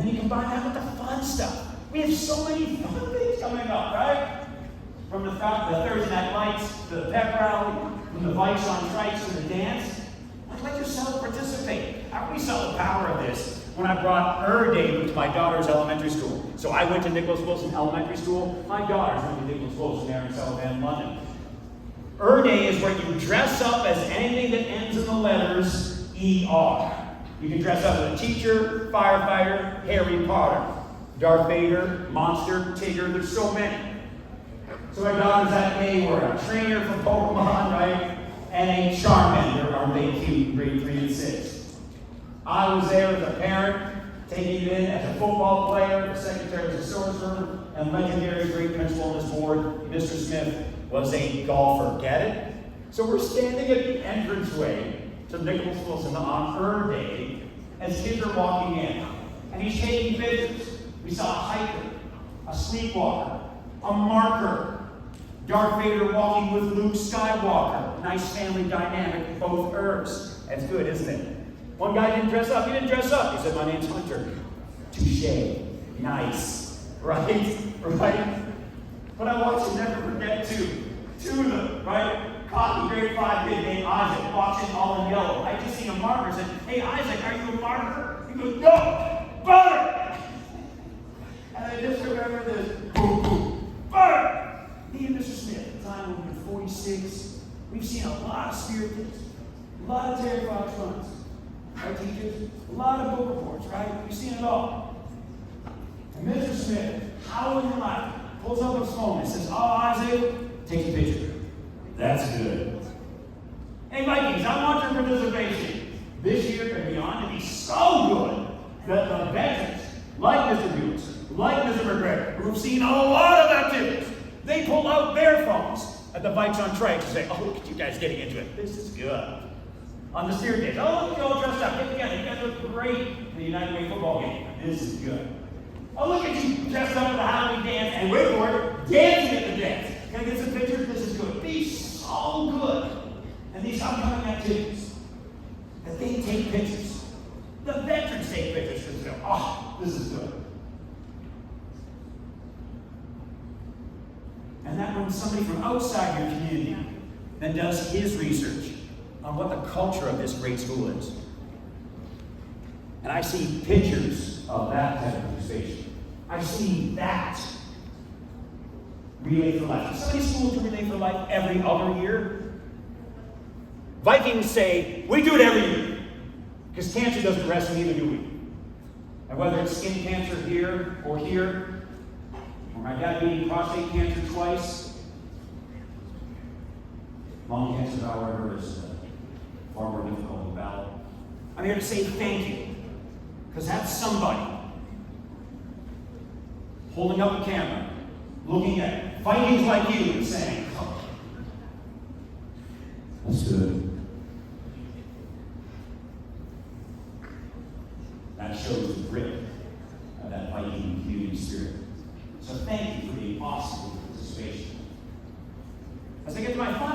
then you combine that with the fun stuff. We have so many fun things coming up, right? From the Thursday night lights, to the pep rally, from the bikes on trikes to the dance. Let yourself participate. We saw the power of this when I brought Day to my daughter's elementary school. So I went to Nicholas Wilson Elementary School. My daughters went to Nicholas Wilson there in Sullivan, London. Day is where you dress up as anything that ends in the letters ER. You can dress up as a teacher, firefighter, Harry Potter, Darth Vader, Monster, Tigger. There's so many. So my daughters that day were a trainer from Pokemon, right? And a Charmander, aren't they cute, in grade 3 and 6. I was there as a parent, taking it in as a football player, the secretary as a sorcerer, and legendary great principal on this board, Mr. Smith, was a golfer. Get it? So we're standing at the entranceway to Nicholas Wilson on Day as kids are walking in. And he's taking pictures. We saw a hiker, a sleepwalker, a marker, Darth Vader walking with Luke Skywalker. Nice family dynamic, both herbs. That's good, isn't it? One guy didn't dress up. He didn't dress up. He said, my name's Hunter. Touche. Nice. Right? Right? But I want you to never forget, two of them, right? Cotton grade 5 kid named Isaac walks in all in yellow. I just seen a marker and said, hey, Isaac, are you a marker? He goes, no, butter! And I just remember this, boom, boom, butter! Me and Mr. Smith, at the time when we were 46, we've seen a lot of spirit days, a lot of Terry Fox runs, right, teachers? A lot of book reports, right? We've seen it all. And Mr. Smith, how in your life, pulls up his phone and says, oh, Isaac, take a picture. That's good. Hey, Vikings, I want your participation this year and beyond to be so good that the veterans, like Mr. Buick, like Mr. McGregor, who've seen a lot of activities, they pull out their phones at the bikes on trikes and say, oh, look at you guys getting into it. This is good. On the steer days, oh, look at you all dressed up. Get together. You guys look great in the United Way football game. This is good. Oh, look at you dressed up for the Halloween dance and wait for it, dancing at the dance. Can I get some pictures? This is good. Be so good. And these upcoming activities, that they take pictures. The veterans take pictures because they go, oh, this is good. And that when somebody from outside your community then does his research on what the culture of this great school is. And I see pictures of that type of participation. I see that. Relay for Life. So many schools do Relay for Life every other year. Vikings say, we do it every year. Because cancer doesn't rest, and neither do we. And whether it's skin cancer here, or my dad beating prostate cancer twice. Lung cancer, however, is far more difficult to battle. I'm here to say thank you. Because that's somebody holding up a camera, looking at Vikings like you and saying, oh, that's good. That shows the grit of that Viking community spirit. So thank you for the awesome participation. As I get to my final